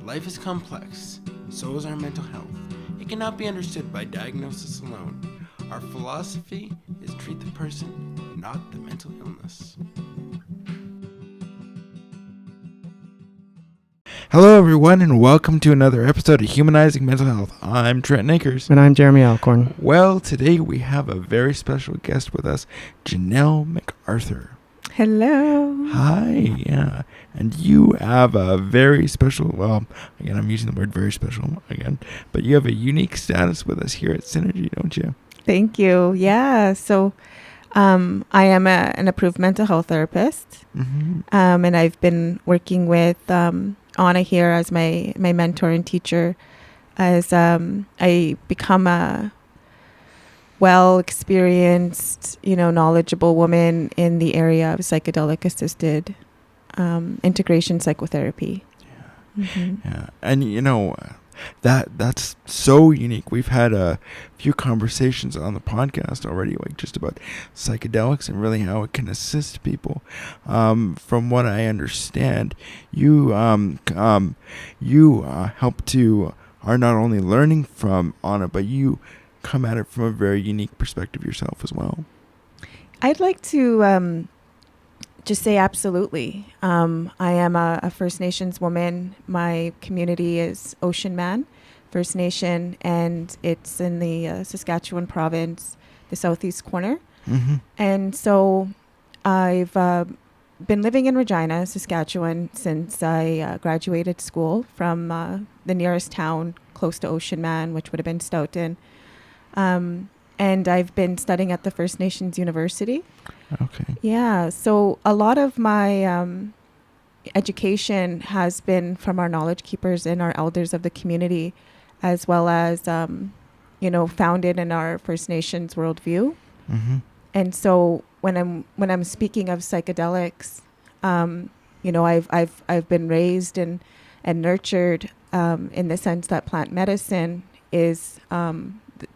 Life is complex, so is our mental health. It cannot be understood by diagnosis alone. Our philosophy is treat the person, not the mental illness. Hello everyone and welcome to another episode of Humanizing Mental Health. I'm Trent Akers. And I'm Jeremy Alcorn. Well, today we have a very special guest with us, Jenelle McArthur. Hello. Hi, yeah. And you have a very special, well, again, I'm using the word very special again, but you have a unique status with us here at Psynergy, don't you? Thank you. Yeah. So I am an approved mental health therapist. Mm-hmm. And I've been working with Anna here as my mentor and teacher as I become a well-experienced, knowledgeable woman in the area of psychedelic-assisted integration psychotherapy. Yeah. Mm-hmm. Yeah. And, that's so unique. We've had a few conversations on the podcast already, like just about psychedelics and really how it can assist people. From what I understand, you are not only learning from Anna, but you come at it from a very unique perspective yourself as well. I'd like to just say absolutely. I am a First Nations woman. My community is Ocean Man First Nation, and it's in the Saskatchewan province, the southeast corner. Mm-hmm. And so I've been living in Regina, Saskatchewan, since I graduated school from the nearest town close to Ocean Man, which would have been Stoughton. And I've been studying at the First Nations University. Okay. Yeah. So a lot of my education has been from our knowledge keepers and our elders of the community, as well as, founded in our First Nations worldview. Mm-hmm. And so when I'm speaking of psychedelics, I've been raised and nurtured in the sense that plant medicine is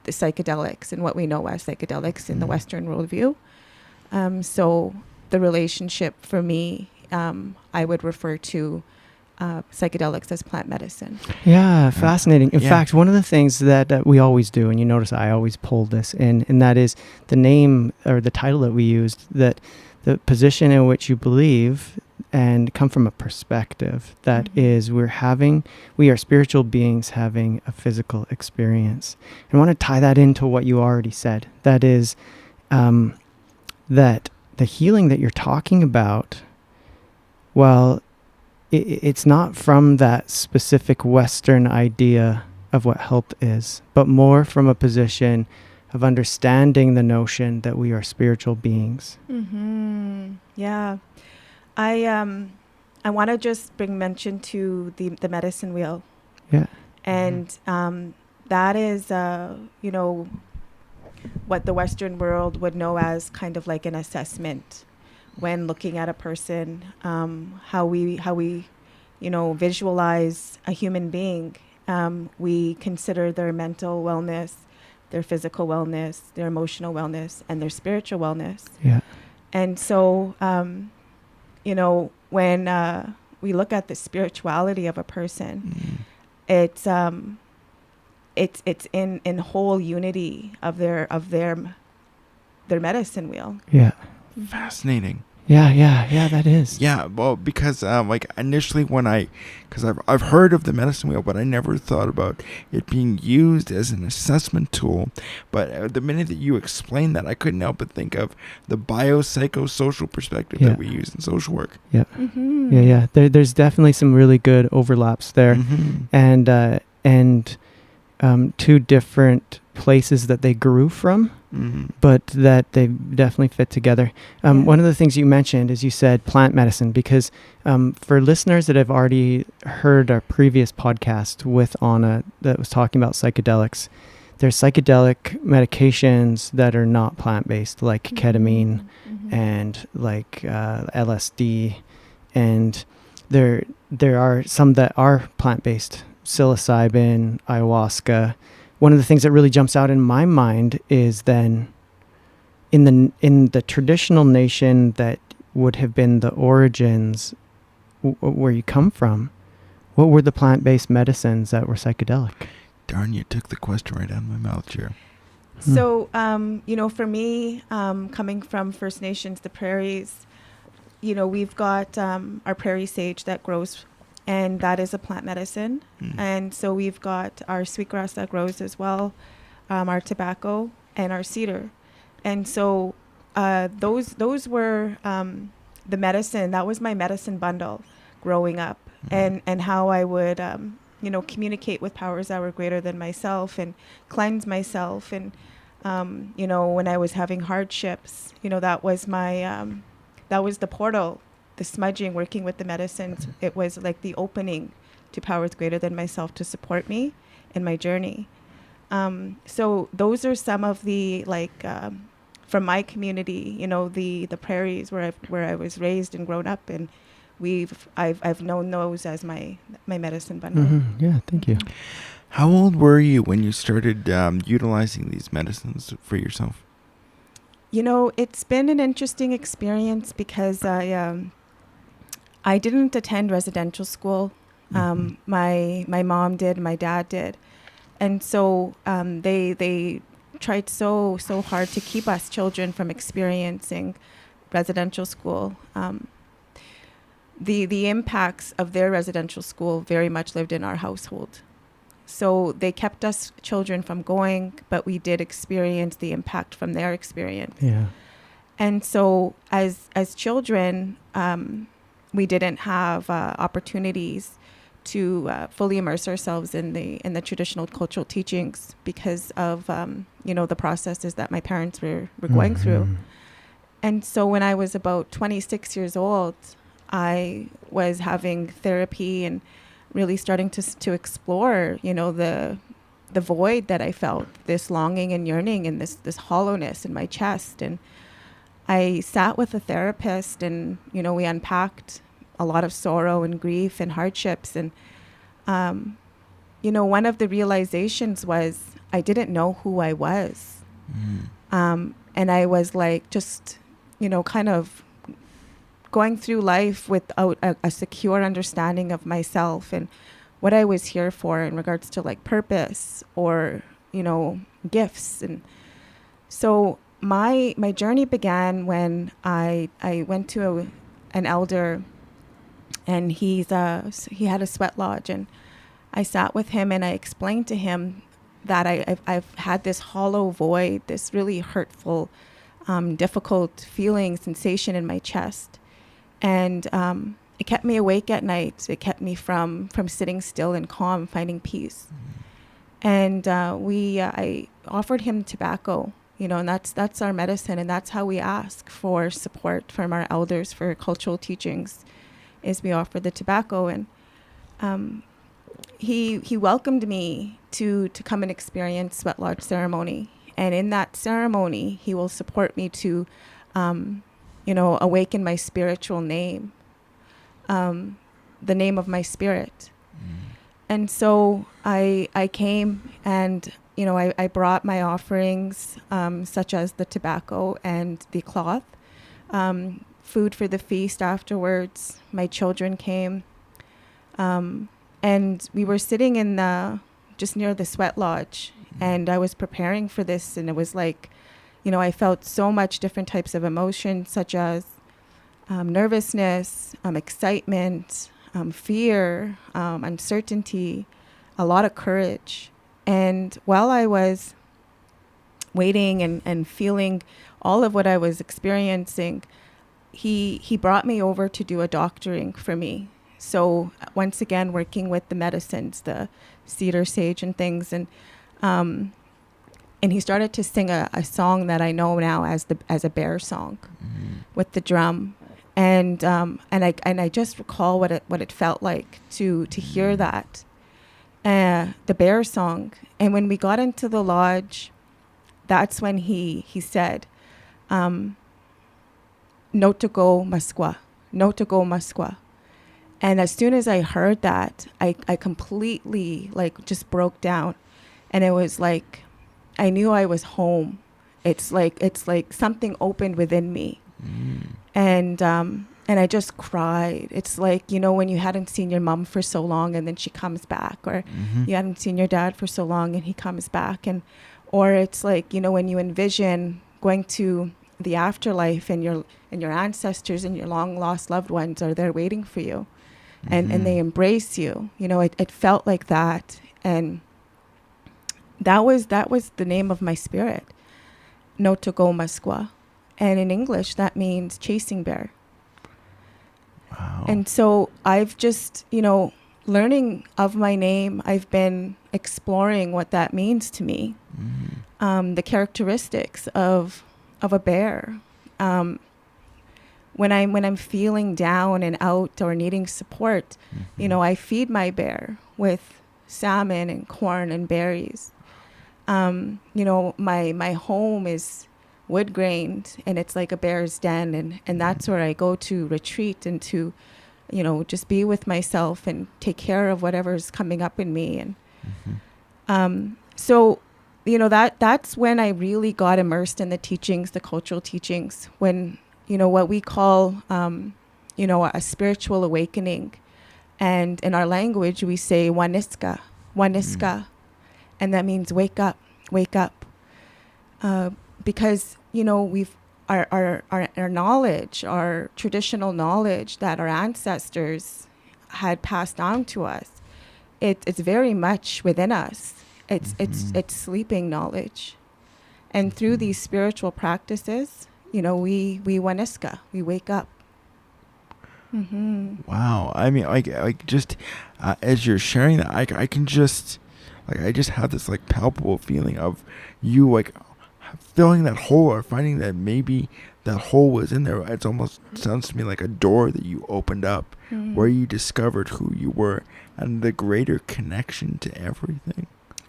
the psychedelics and what we know as psychedelics in the Western worldview. So the relationship for me, I would refer to psychedelics as plant medicine. Yeah, fascinating. In Yeah. fact, one of the things that we always do, and you notice I always pull this in, and that is the name or the title that we used, that the position in which you believe and come from a perspective that is we are spiritual beings having a physical experience. And I want to tie that into what you already said. That is that the healing that you're talking about, well, it's not from that specific Western idea of what health is, but more from a position of understanding the notion that we are spiritual beings. Mm-hmm. Yeah. I want to just bring mention to the medicine wheel. Yeah. And that is, what the Western world would know as kind of like an assessment when looking at a person, how we visualize a human being. We consider their mental wellness, their physical wellness, their emotional wellness, and their spiritual wellness. Yeah. And so, when we look at the spirituality of a person, it's in whole unity of their medicine wheel. Yeah. Fascinating. Yeah, that is. Yeah, well, because initially because I've heard of the medicine wheel, but I never thought about it being used as an assessment tool. But the minute that you explained that, I couldn't help but think of the biopsychosocial perspective that we use in social work. Yeah, Mm-hmm. yeah. There's definitely some really good overlaps there, and two different places that they grew from. Mm-hmm. But that they definitely fit together. One of the things you mentioned is you said plant medicine, because for listeners that have already heard our previous podcast with Anna that was talking about psychedelics, there's psychedelic medications that are not plant-based, like ketamine and like LSD, and there are some that are plant-based, psilocybin, ayahuasca. One of the things that really jumps out in my mind is then in the traditional nation that would have been the origins where you come from, What were the plant-based medicines that were psychedelic? Darn, you took the question right out of my mouth, Chair. So, for me, coming from First Nations, the prairies, we've got our prairie sage that grows, and that is a plant medicine. And so we've got our sweetgrass that grows as well, our tobacco, and our cedar. And so those were the medicine. That was my medicine bundle growing up, and how I would, communicate with powers that were greater than myself and cleanse myself. And, when I was having hardships, that was my, that was the portal, the smudging, working with the medicines. It was like the opening to powers greater than myself to support me in my journey. So those are some of the, from my community, the prairies where I was raised and grown up, and I've known those as my medicine bundle. Yeah, thank you. How old were you when you started utilizing these medicines for yourself? It's been an interesting experience because I didn't attend residential school. My mom did, my dad did, and so they tried so hard to keep us children from experiencing residential school. The impacts of their residential school very much lived in our household. So they kept us children from going, but we did experience the impact from their experience. Yeah. And so as children, we didn't have opportunities to fully immerse ourselves in the traditional cultural teachings because of the processes that my parents were going through. And so when I was about 26 years old, I was having therapy and really starting to explore, the void that I felt, this longing and yearning and this hollowness in my chest. And I sat with a therapist and, we unpacked a lot of sorrow and grief and hardships. And, one of the realizations was I didn't know who I was. And I was just, kind of going through life without a secure understanding of myself and what I was here for in regards to purpose or, gifts. And so my journey began when I went to an elder, and he had a sweat lodge, and I sat with him and I explained to him that I've had this hollow void, this really hurtful, difficult feeling, sensation in my chest. And it kept me awake at night. It kept me from sitting still and calm, finding peace. And I offered him tobacco, and that's our medicine, and that's how we ask for support from our elders for cultural teachings, is we offer the tobacco. And he welcomed me to come and experience Sweat Lodge ceremony. And in that ceremony, he will support me to awaken my spiritual name, the name of my spirit. And so I came and, I brought my offerings, such as the tobacco and the cloth, food for the feast afterwards. My children came, and we were sitting in just near the sweat lodge, and I was preparing for this, and it was I felt so much different types of emotions, such as nervousness, excitement, fear, uncertainty, a lot of courage. And while I was waiting and feeling all of what I was experiencing, he brought me over to do a doctoring for me. So once again, working with the medicines, the cedar, sage, and things, and he started to sing a song that I know now as a bear song, with the drum, and I just recall what it felt like to hear that, the bear song. And when we got into the lodge, that's when he said, "No to go Maskwa, no to go Maskwa." And as soon as I heard that, I completely just broke down, and it was like I knew I was home. It's like something opened within me, and And I just cried. It's like, you know, when you hadn't seen your mom for so long and then she comes back, or you hadn't seen your dad for so long and he comes back. Or it's like, you know, when you envision going to the afterlife and your ancestors and your long lost loved ones are there waiting for you, and they embrace you. You know, it felt like that. And that was the name of my spirit, no togo maskwa. And in English, that means chasing bear. Wow. And so I've just, you know, learning of my name, I've been exploring what that means to me, the characteristics of a bear. When I'm feeling down and out or needing support, you know, I feed my bear with salmon and corn and berries. You know, my home is wood grained, and it's like a bear's den, and that's where I go to retreat and to, you know, just be with myself and take care of whatever's coming up in me. And so, you know, that's when I really got immersed in the teachings, the cultural teachings, when, you know, what we call, you know, a spiritual awakening. And in our language, we say waniska, and that means wake up. Because, you know, our knowledge, our traditional knowledge that our ancestors had passed on to us, it's very much within us. It's sleeping knowledge. And through these spiritual practices, you know, we waniska, we wake up. Wow. I mean, like just as you're sharing that, I can just, like, I just have this like palpable feeling of you like filling that hole, or finding that maybe that hole was in there. It's almost sounds to me like a door that you opened up, where you discovered who you were and the greater connection to everything.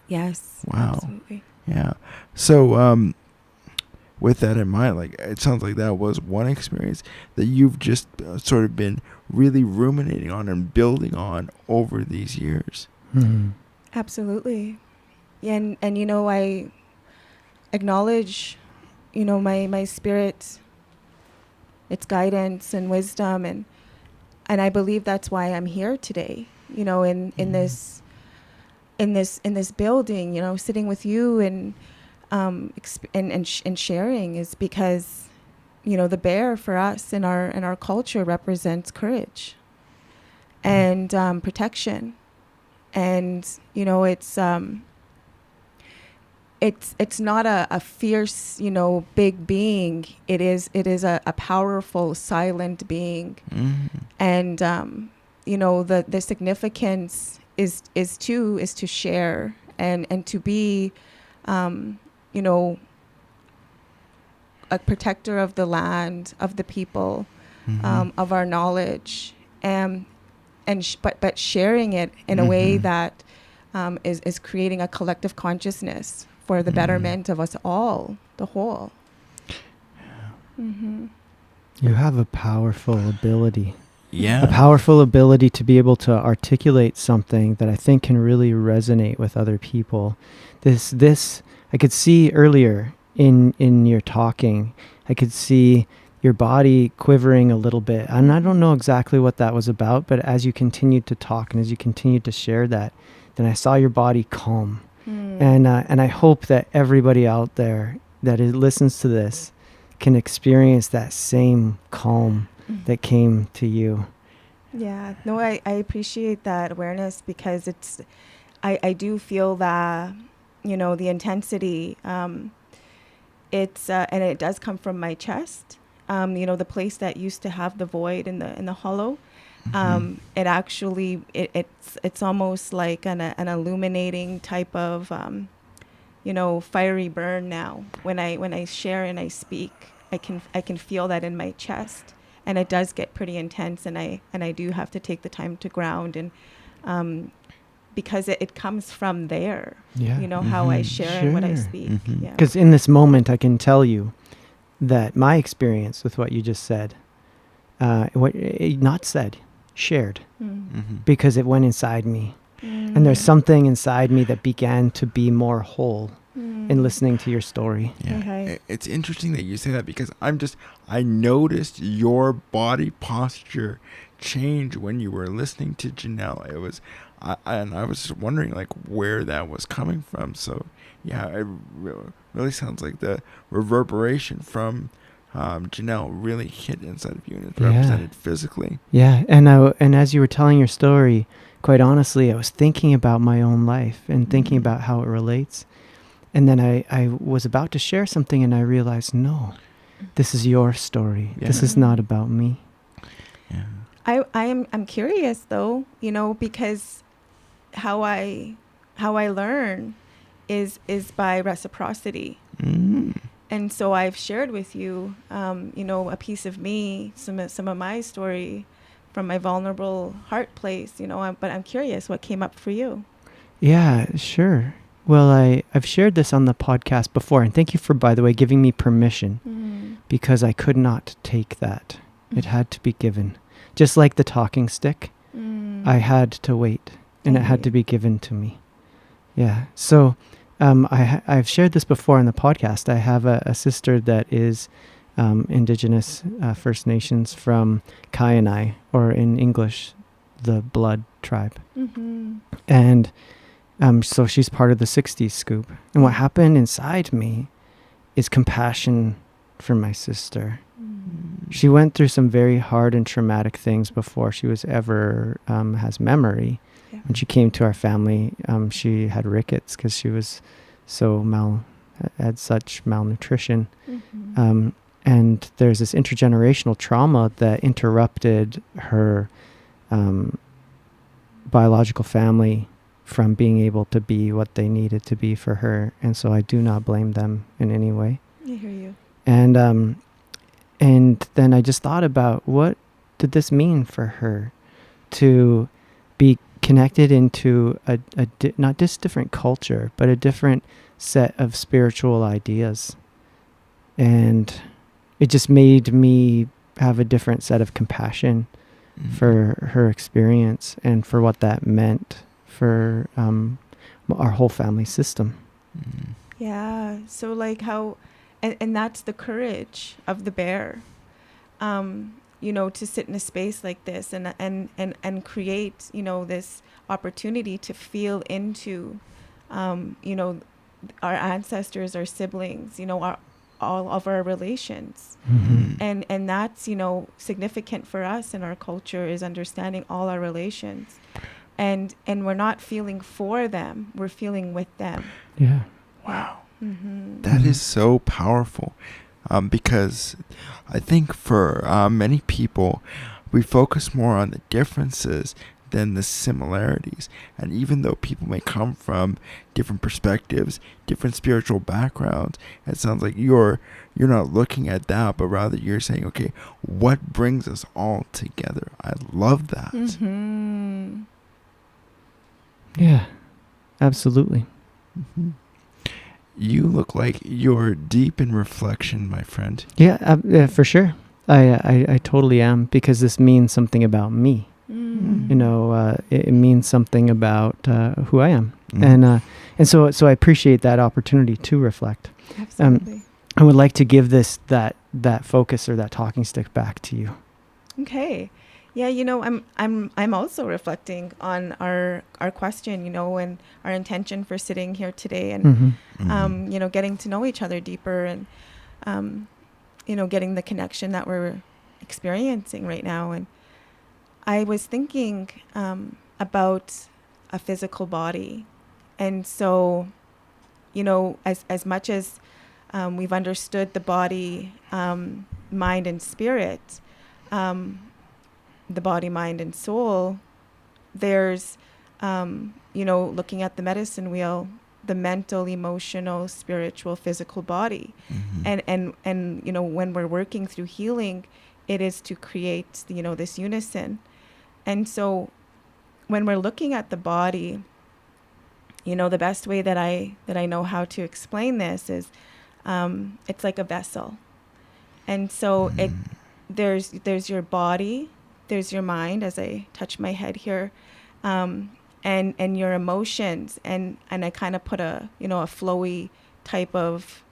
Yes. Wow. Absolutely. Yeah. So, with that in mind, like, it sounds like that was one experience that you've just sort of been really ruminating on and building on over these years. Absolutely. And you know, I acknowledge, you know, my spirit, its guidance and wisdom, and I believe that's why I'm here today, you know, in this building, you know, sitting with you and sharing, is because, you know, the bear for us in our culture represents courage and protection. And, you know, it's not a fierce, you know, big being. It is a powerful, silent being. And, you know, the significance is to share and to be, you know, a protector of the land, of the people, of our knowledge, but sharing it in a way that is creating a collective consciousness for the betterment of us all, the whole. You have a powerful ability. Yeah. A powerful ability to be able to articulate something that I think can really resonate with other people. This I could see earlier in your talking. I could see your body quivering a little bit. And I don't know exactly what that was about, but as you continued to talk and as you continued to share that, then I saw your body calm. And I hope that everybody out there that listens to this can experience that same calm that came to you. Yeah, no, I appreciate that awareness, because I do feel that, you know, the intensity, it's and it does come from my chest. You know, the place that used to have the void in the hollow. It actually it's almost like an illuminating type of you know, fiery burn now. When I share and I speak, I can feel that in my chest, and it does get pretty intense, and I do have to take the time to ground, and because it comes from there. You know, how I share and what I speak. Because in this moment, I can tell you that my experience with what you just said, shared, because it went inside me. And there's something inside me that began to be more whole. in listening to your story. Yeah. Okay. It's interesting that you say that, because I noticed your body posture change when you were listening to Jenelle. It was, and I was wondering like where that was coming from. So yeah, it really sounds like the reverberation from Jenelle really hit inside of you, and it's represented physically. Yeah, and as you were telling your story, quite honestly, I was thinking about my own life and thinking about how it relates. And then I was about to share something, and I realized, no, this is your story. Yeah. This is not about me. Yeah. I'm curious though, because how I learn is by reciprocity. And so I've shared with you, a piece of me, some of my story from my vulnerable heart place, but I'm curious what came up for you. Yeah, sure. Well, I've shared this on the podcast before, and thank you for, by the way, giving me permission, because I could not take that. It had to be given. Just like the talking stick, I had to wait, and it had to be given to me. Yeah. So I've shared this before on the podcast. I have a sister that is Indigenous First Nations from Kainai, or in English, the Blood Tribe. And so she's part of the 60s scoop. And what happened inside me is compassion for my sister. She went through some very hard and traumatic things before she was ever has memory. Yeah. When she came to our family, she had rickets because she was had such malnutrition. And there's this intergenerational trauma that interrupted her biological family from being able to be what they needed to be for her. And so I do not blame them in any way. I hear you. And then I just thought about, what did this mean for her to be connected into not just different culture, but a different set of spiritual ideas. And it just made me have a different set of compassion for her experience and for what that meant for our whole family system. Yeah. So like how, and that's the courage of the bear, to sit in a space like this and create, this opportunity to feel into, our ancestors, our siblings, all of our relations. And that's, significant for us in our culture, is understanding all our relations. And we're not feeling for them, we're feeling with them. Yeah. Wow. That is so powerful, because I think for many people, we focus more on the differences than the similarities. And even though people may come from different perspectives, different spiritual backgrounds, it sounds like you're not looking at that, but rather you're saying, okay, what brings us all together? I love that. Yeah, absolutely. You look like you're deep in reflection, my friend. Yeah, for sure. I totally am, because this means something about me. It means something about who I am. And so I appreciate that opportunity to reflect. Absolutely. I would like to give that focus, or that talking stick, back to you. Okay. Yeah, I'm also reflecting on our question, and our intention for sitting here today, and getting to know each other deeper, and getting the connection that we're experiencing right now. And I was thinking about a physical body, and so as much as we've understood the body, mind and spirit, the body, mind, and soul, there's, looking at the medicine wheel, the mental, emotional, spiritual, physical body. And when we're working through healing, it is to create, this unison. And so when we're looking at the body, the best way that I know how to explain this is, it's like a vessel. And so there's your body, there's your mind, as I touch my head here, and your emotions, and I kind of put a flowy type of,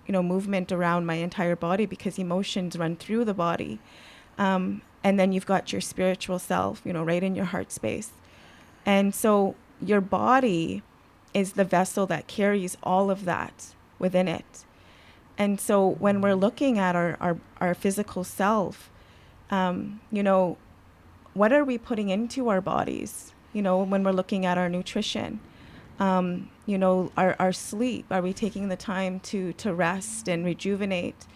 movement around my entire body, because emotions run through the body. And then you've got your spiritual self, right in your heart space. And so your body is the vessel that carries all of that within it. And so when we're looking at our physical self, what are we putting into our bodies? When we're looking at our nutrition, our sleep, are we taking the time to rest and rejuvenate?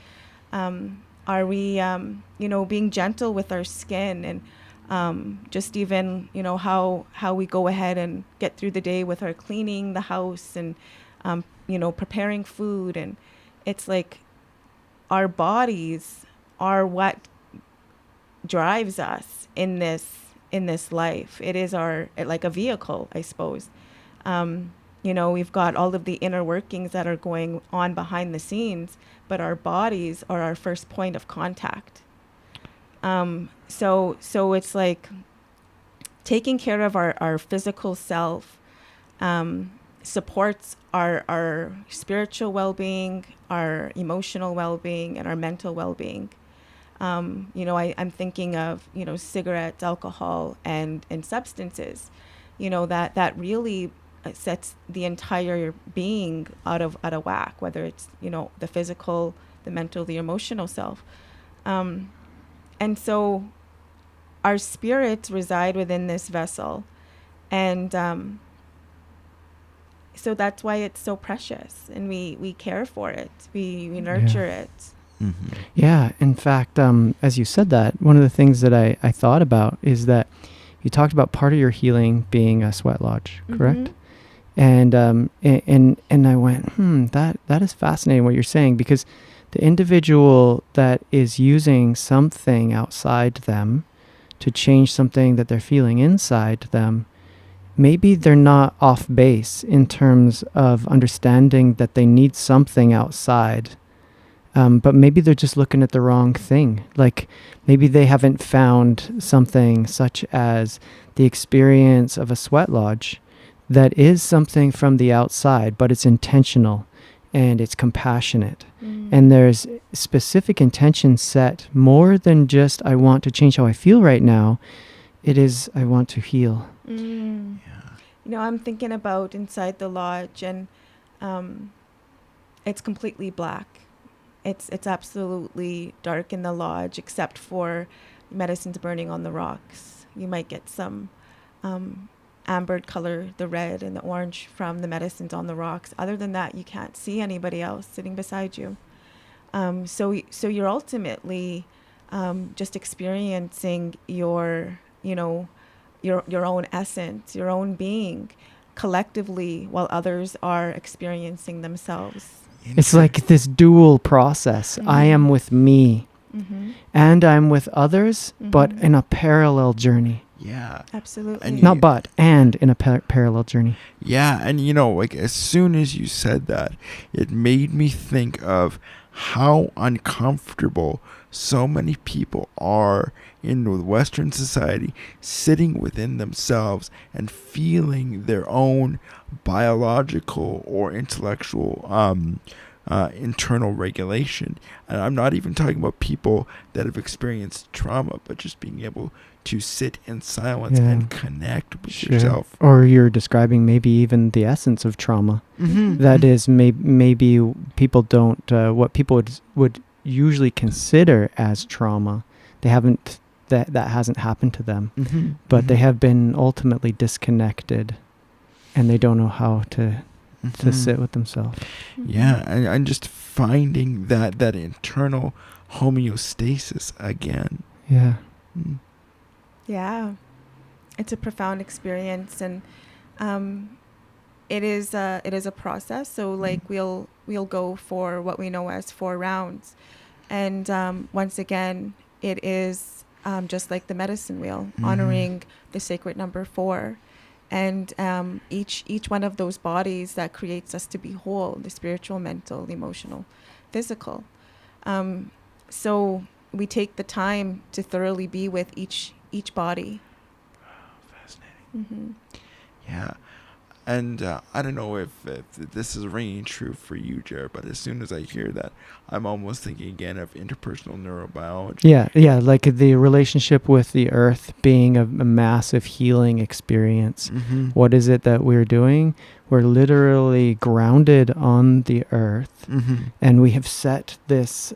Are we, being gentle with our skin, and just even, how we go ahead and get through the day with our cleaning the house and, preparing food. And it's like our bodies are what drives us in this life. It is like a vehicle, I suppose. We've got all of the inner workings that are going on behind the scenes, but our bodies are our first point of contact. So it's like taking care of our physical self supports our spiritual well-being, our emotional well-being, and our mental well-being. I'm thinking of, cigarettes, alcohol, and substances, that really sets the entire being out of whack, whether it's, the physical, the mental, the emotional self. And so our spirits reside within this vessel. And so that's why it's so precious, and we care for it. We nurture it. Mm-hmm. Yeah. In fact, as you said that, one of the things that I thought about is that you talked about part of your healing being a sweat lodge, correct? Mm-hmm. And I went, that is fascinating what you're saying, because the individual that is using something outside them to change something that they're feeling inside them, maybe they're not off base in terms of understanding that they need something outside. But maybe they're just looking at the wrong thing. Like maybe they haven't found something such as the experience of a sweat lodge that is something from the outside, but it's intentional and it's compassionate. And there's specific intention set more than just, I want to change how I feel right now. It is, I want to heal. Yeah. I'm thinking about inside the lodge, and it's completely black. It's absolutely dark in the lodge, except for medicines burning on the rocks. You might get some amber color, the red and the orange from the medicines on the rocks. Other than that, you can't see anybody else sitting beside you. So you're ultimately just experiencing your own essence, your own being, collectively, while others are experiencing themselves. It's like this dual process. Mm-hmm. I am with me, and I'm with others, but in a parallel journey. Yeah. Absolutely. And in a parallel journey. Yeah, and like as soon as you said that, it made me think of how uncomfortable so many people are in Western society, sitting within themselves and feeling their own biological or intellectual internal regulation. And I'm not even talking about people that have experienced trauma, but just being able to sit in silence and connect with yourself. Or you're describing maybe even the essence of trauma. That is maybe people don't, what people would usually consider as trauma, they haven't, that hasn't happened to them, but they have been ultimately disconnected, and they don't know how to sit with themselves. Yeah, and just finding that internal homeostasis again. Yeah. Yeah, it's a profound experience, and it is a process. So like we'll go for what we know as 4 rounds, and once again, it is just like the medicine wheel, honoring the sacred number 4. And each one of those bodies that creates us to be whole, the spiritual, mental, emotional, physical. So we take the time to thoroughly be with each body. Fascinating. Yeah. And I don't know if this is ringing true for you, Jared, but as soon as I hear that, I'm almost thinking again of interpersonal neurobiology. Yeah, like the relationship with the earth being a massive healing experience. Mm-hmm. What is it that we're doing? We're literally grounded on the earth, Mm-hmm. and we have set this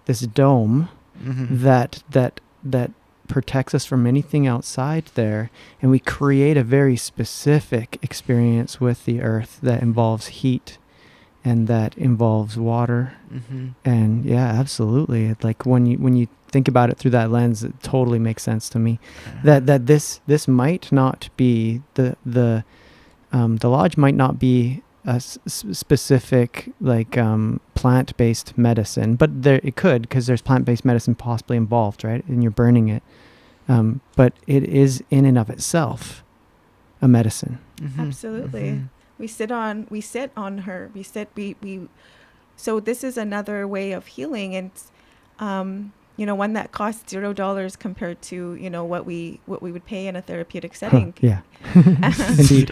this dome Mm-hmm. that protects us from anything outside there, and we create a very specific experience with the earth that involves heat and that involves water. Mm-hmm. And yeah, absolutely, like when you think about it through that lens, it totally makes sense to me that this might not be the lodge might not be a specific like plant-based medicine, but there it could, because there's plant-based medicine possibly involved, right? And you're burning it, but it is in and of itself a medicine. Mm-hmm. Absolutely. Mm-hmm. We sit on her. So this is another way of healing, and one that costs $0 compared to what we would pay in a therapeutic setting. Yeah. Indeed.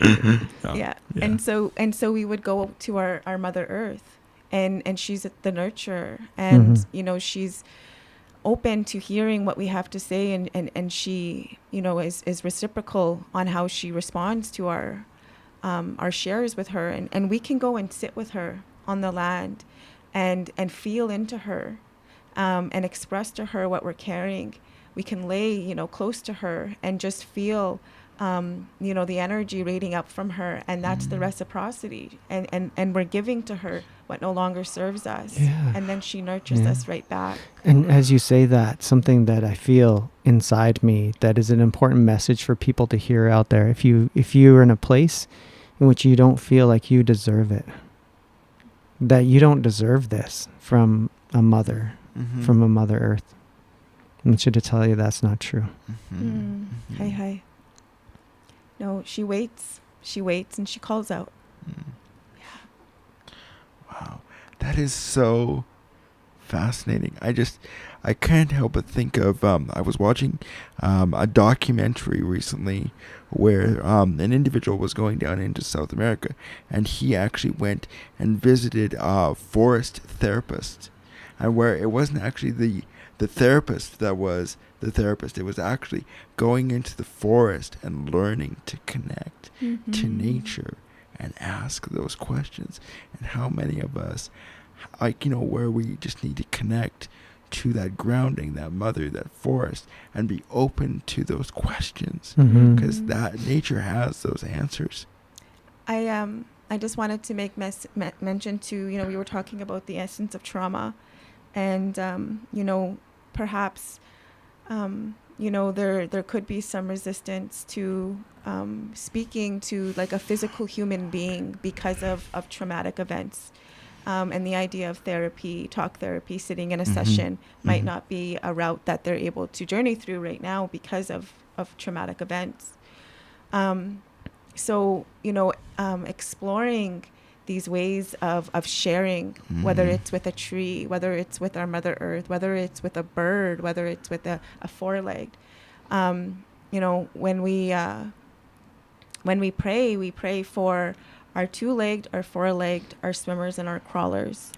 Yeah. And so we would go to our Mother Earth, and she's the nurturer, and she's open to hearing what we have to say, and she is reciprocal on how she responds to our shares with her, and we can go and sit with her on the land and feel into her, and express to her what we're carrying. We can lay close to her and just feel the energy radiating up from her, and that's the reciprocity, and we're giving to her what no longer serves us, and then she nurtures us right back. And as you say that, something that I feel inside me that is an important message for people to hear out there, if you're in a place in which you don't feel like you deserve it, that you don't deserve this from a mother, from a Mother Earth, I want you to tell you that's not true. Hi. No, she waits, and she calls out. Wow, that is so fascinating. I can't help but think of I was watching a documentary recently where an individual was going down into South America, and he actually went and visited a forest therapist, and where it wasn't actually the therapist that was the therapist. It was actually going into the forest and learning to connect to nature and ask those questions. And how many of us, where we just need to connect to that grounding, that mother, that forest, and be open to those questions, because that nature has those answers. I just wanted to make mention to, we were talking about the essence of trauma, and perhaps there could be some resistance to speaking to like a physical human being because of traumatic events, and the idea of talk therapy, sitting in a session might not be a route that they're able to journey through right now because of traumatic events. So exploring these ways of sharing, whether it's with a tree, whether it's with our Mother Earth, whether it's with a bird, whether it's with a four-legged. When we pray for our two-legged, our four-legged, our swimmers, and our crawlers,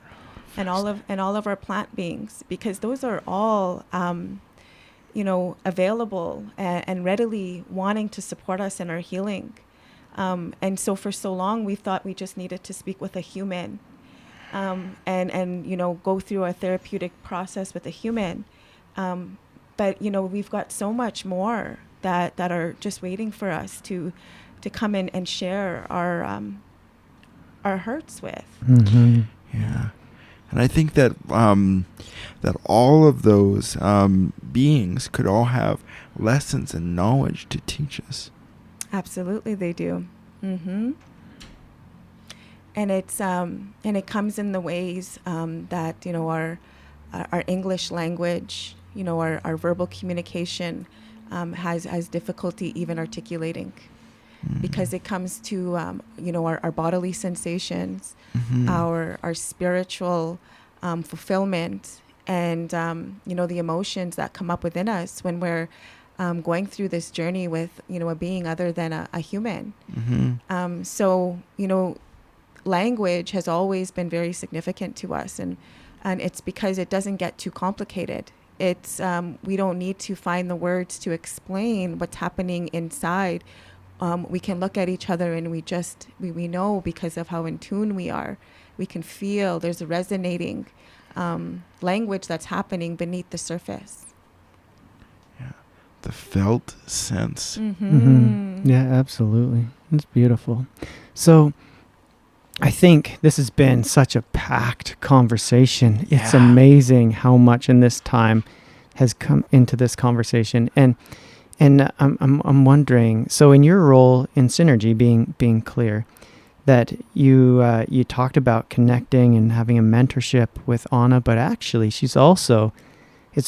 and all of our plant beings, because those are all available and readily wanting to support us in our healing. And so for so long, we thought we just needed to speak with a human, and go through a therapeutic process with a human. But we've got so much more that are just waiting for us to come in and share our hurts with. Yeah, and I think that that all of those beings could all have lessons and knowledge to teach us. Absolutely, they do. And it's and it comes in the ways that our English language, our verbal communication has difficulty even articulating, because it comes to our bodily sensations, our spiritual fulfillment, and the emotions that come up within us when we're going through this journey with, a being other than a human. Mm-hmm. So, language has always been very significant to us, and it's because it doesn't get too complicated. It's we don't need to find the words to explain what's happening inside. We can look at each other and we know, because of how in tune we are. We can feel there's a resonating language that's happening beneath the surface. Yeah, the felt sense. Mm-hmm. Yeah, absolutely. It's beautiful. So I think this has been such a packed conversation. Yeah. It's amazing how much in this time has come into this conversation. And I'm wondering, so in your role in Psynergy, being clear, that you talked about connecting and having a mentorship with Anna, but actually it's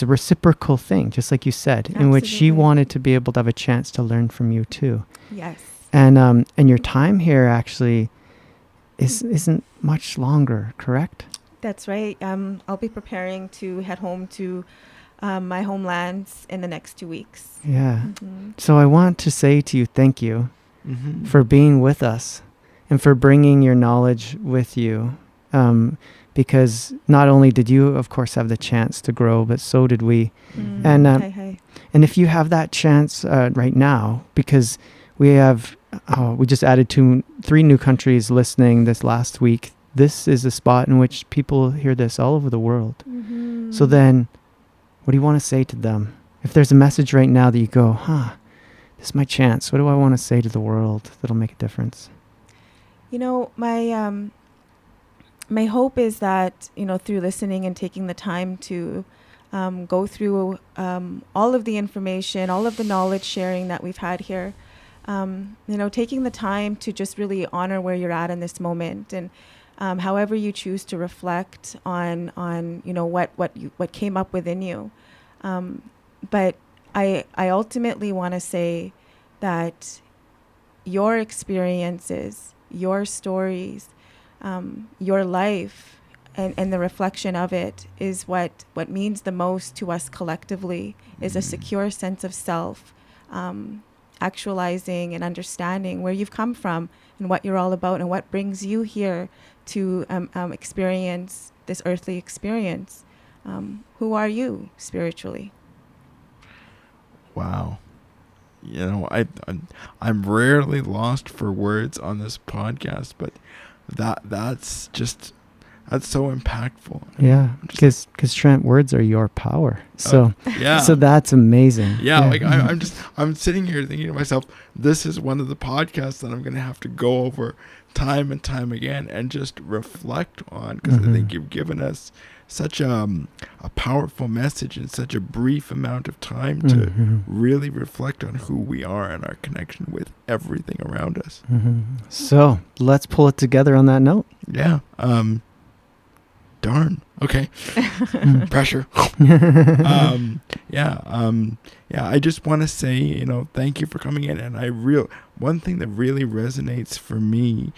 a reciprocal thing, just like you said, Absolutely. in which she wanted to be able to have a chance to learn from you too. Yes. And your time here actually isn't much longer, correct? That's right. I'll be preparing to head home to my homelands in the next 2 weeks. Yeah. Mm-hmm. So I want to say to you, thank you Mm-hmm. for being with us and for bringing your knowledge with you. Because not only did you, of course, have the chance to grow, but so did we. Mm. And Hi. and if you have that chance right now, because we just added 3 new countries listening this last week. This is a spot in which people hear this all over the world. Mm-hmm. So then, what do you want to say to them? If there's a message right now that you go, this is my chance. What do I want to say to the world that'll make a difference? My hope is that, through listening and taking the time to go through all of the information, all of the knowledge sharing that we've had here, taking the time to just really honor where you're at in this moment, and however you choose to reflect on what came up within you. But I ultimately want to say that your experiences, your stories, your life, and the reflection of it is what means the most to us collectively, is a secure sense of self, actualizing and understanding where you've come from and what you're all about and what brings you here to experience this earthly experience. Who are you spiritually? Wow. I'm rarely lost for words on this podcast, but that's so impactful. Yeah, because Trent, words are your power. So yeah. So that's amazing. Yeah, like I'm sitting here thinking to myself, this is one of the podcasts that I'm going to have to go over time and time again and just reflect on, because I think you've given us such a powerful message in such a brief amount of time to really reflect on who we are and our connection with everything around us. So let's pull it together on that note. Yeah. Darn. Okay. Pressure. I just want to say, thank you for coming in. And one thing that really resonates for me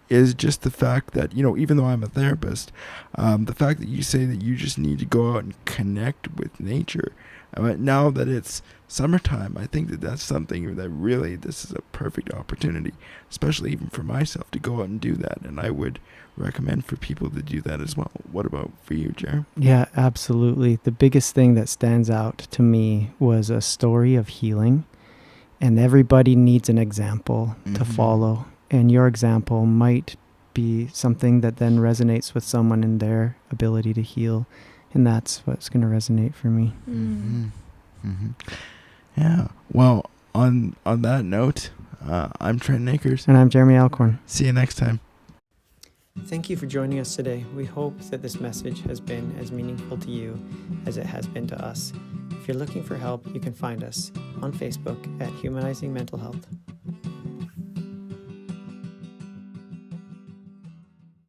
is just the fact that, even though I'm a therapist, the fact that you say that you just need to go out and connect with nature. Now that it's summertime, I think that that's something that really, this is a perfect opportunity, especially even for myself, to go out and do that. And I would recommend for people to do that as well. What about for you, Jer? Yeah, absolutely. The biggest thing that stands out to me was a story of healing, and everybody needs an example to follow. And your example might be something that then resonates with someone in their ability to heal. And that's what's going to resonate for me. Yeah. Well, on that note, I'm Trent Nakers. And I'm Jeremy Alcorn. See you next time. Thank you for joining us today. We hope that this message has been as meaningful to you as it has been to us. If you're looking for help, you can find us on Facebook at Humanizing Mental Health.